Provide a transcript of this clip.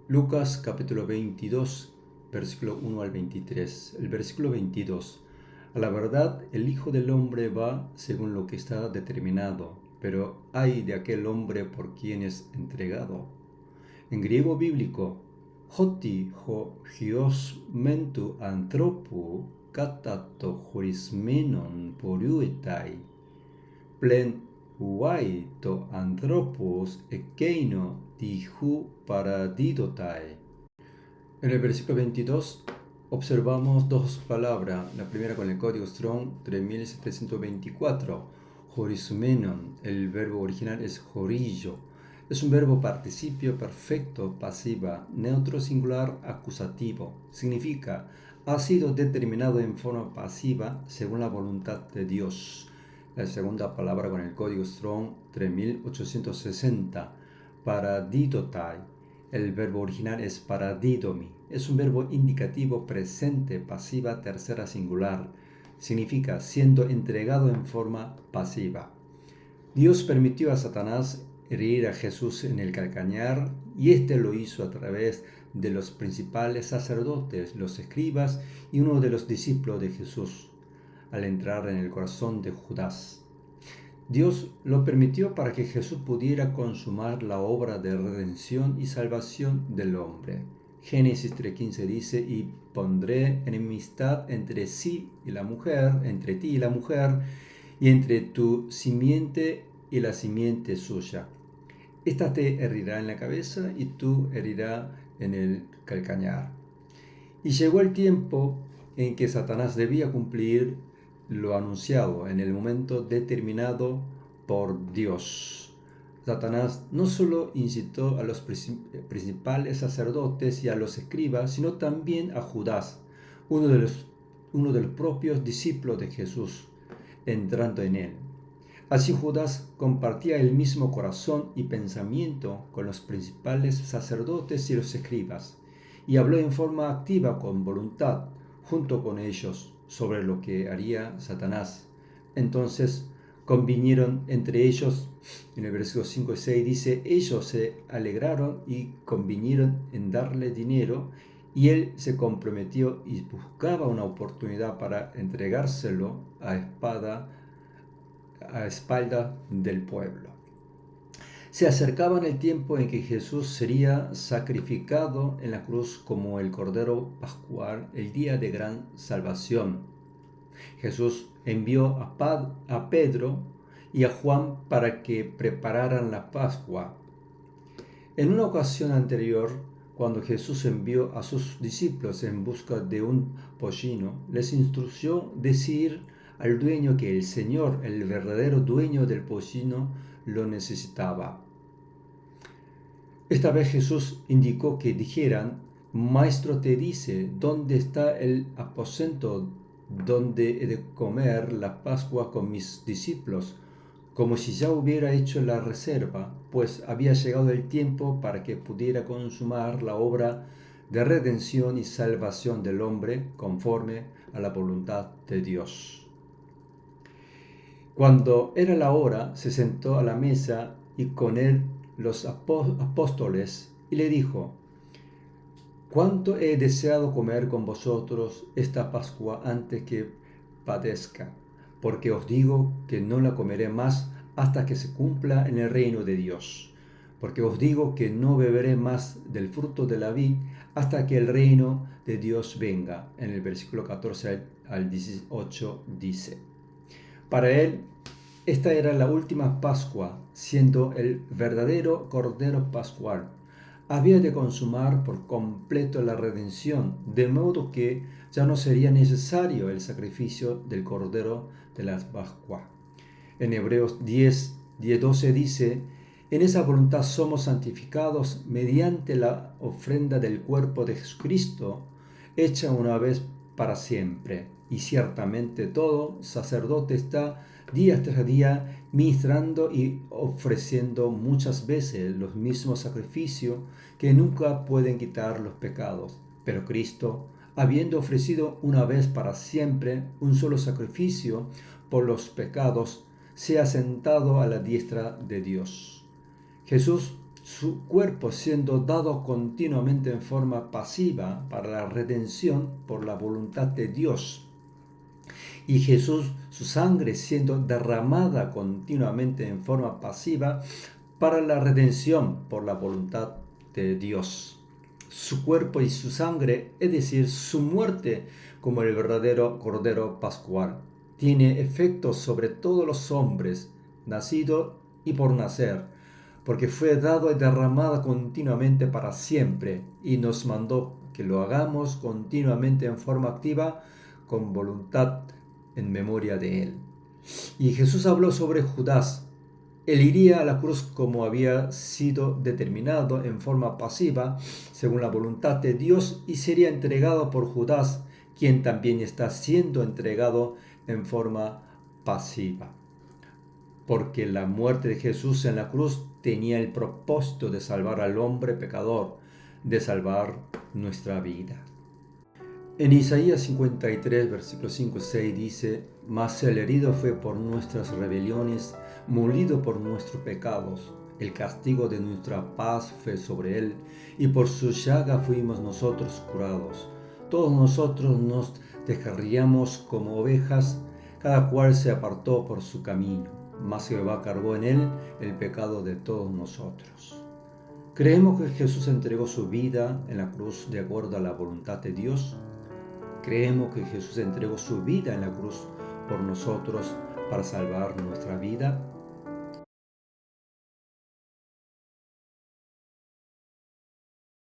Lucas capítulo 22, versículo 1 al 23. El versículo 22. A la verdad, el Hijo del Hombre va según lo que está determinado, pero ay de aquel hombre por quien es entregado. En griego bíblico, hoti ho hios mentu anthropu katato horismenon poriuetai, plen uai to anthropos ekeino dihu paradidotai. En el versículo 22 observamos dos palabras, la primera con el código Strong 3724, horismenon. El verbo original es horillo. Es un verbo participio perfecto, pasiva, neutro singular acusativo. Significa, ha sido determinado en forma pasiva según la voluntad de Dios. La segunda palabra con el código Strong 3860, paradidotai. El verbo original es paradidomi. Es un verbo indicativo presente, pasiva, tercera singular. Significa siendo entregado en forma pasiva. Dios permitió a Satanás herir a Jesús en el calcañar y éste lo hizo a través de los principales sacerdotes, los escribas y uno de los discípulos de Jesús, al entrar en el corazón de Judas. Dios lo permitió para que Jesús pudiera consumar la obra de redención y salvación del hombre. Génesis 3:15 dice, y pondré enemistad entre sí y la mujer, entre ti y la mujer, y entre tu simiente y la simiente suya. Esta te herirá en la cabeza y tú herirás en el calcañar. Y llegó el tiempo en que Satanás debía cumplir lo anunciado en el momento determinado por Dios. Satanás no solo incitó a los principales sacerdotes y a los escribas, sino también a Judas, uno de los propios discípulos de Jesús, entrando en él. Así Judas compartía el mismo corazón y pensamiento con los principales sacerdotes y los escribas, y habló en forma activa con voluntad junto con ellos sobre lo que haría Satanás. Entonces convinieron entre ellos, en el versículo 5 y 6 dice, ellos se alegraron y convinieron en darle dinero, y él se comprometió y buscaba una oportunidad para entregárselo a espalda del pueblo. Se acercaba el tiempo en que Jesús sería sacrificado en la cruz como el Cordero Pascual, el día de gran salvación. Jesús envió a Pedro y a Juan para que prepararan la Pascua. En una ocasión anterior, cuando Jesús envió a sus discípulos en busca de un pollino, les instruyó decir al dueño que el Señor, el verdadero dueño del pollino, lo necesitaba. Esta vez Jesús indicó que dijeran, Maestro te dice, ¿dónde está el aposento donde he de comer la Pascua con mis discípulos? Como si ya hubiera hecho la reserva, pues había llegado el tiempo para que pudiera consumar la obra de redención y salvación del hombre conforme a la voluntad de Dios. Cuando era la hora, se sentó a la mesa y con él los apóstoles y le dijo, «¿Cuánto he deseado comer con vosotros esta Pascua antes que padezca? Porque os digo que no la comeré más hasta que se cumpla en el reino de Dios. Porque os digo que no beberé más del fruto de la vid hasta que el reino de Dios venga». En el versículo 14 al 18 dice. Para él, esta era la última Pascua, siendo el verdadero Cordero Pascual. Había de consumar por completo la redención, de modo que ya no sería necesario el sacrificio del Cordero de la Pascua. En Hebreos 10:12 dice, en esa voluntad somos santificados mediante la ofrenda del cuerpo de Jesucristo, hecha una vez para siempre. Y ciertamente todo sacerdote está día tras día ministrando y ofreciendo muchas veces los mismos sacrificios que nunca pueden quitar los pecados. Pero Cristo, habiendo ofrecido una vez para siempre un solo sacrificio por los pecados, se ha sentado a la diestra de Dios. Jesús su cuerpo siendo dado continuamente en forma pasiva para la redención por la voluntad de Dios. Y Jesús, su sangre siendo derramada continuamente en forma pasiva para la redención por la voluntad de Dios. Su cuerpo y su sangre, es decir, su muerte como el verdadero Cordero Pascual, tiene efectos sobre todos los hombres, nacidos y por nacer, porque fue dado y derramado continuamente para siempre, y nos mandó que lo hagamos continuamente en forma activa, con voluntad en memoria de él. Y Jesús habló sobre Judas. Él iría a la cruz como había sido determinado en forma pasiva, según la voluntad de Dios, y sería entregado por Judas, quien también está siendo entregado en forma pasiva. Porque la muerte de Jesús en la cruz tenía el propósito de salvar al hombre pecador, de salvar nuestra vida. En Isaías 53, versículos 5 y 6 dice: Mas el herido fue por nuestras rebeliones, molido por nuestros pecados. El castigo de nuestra paz fue sobre él, y por su llaga fuimos nosotros curados. Todos nosotros nos descarriamos como ovejas, cada cual se apartó por su camino, mas Jehová cargó en él el pecado de todos nosotros. ¿Creemos que Jesús entregó su vida en la cruz de acuerdo a la voluntad de Dios? ¿Creemos que Jesús entregó su vida en la cruz por nosotros para salvar nuestra vida?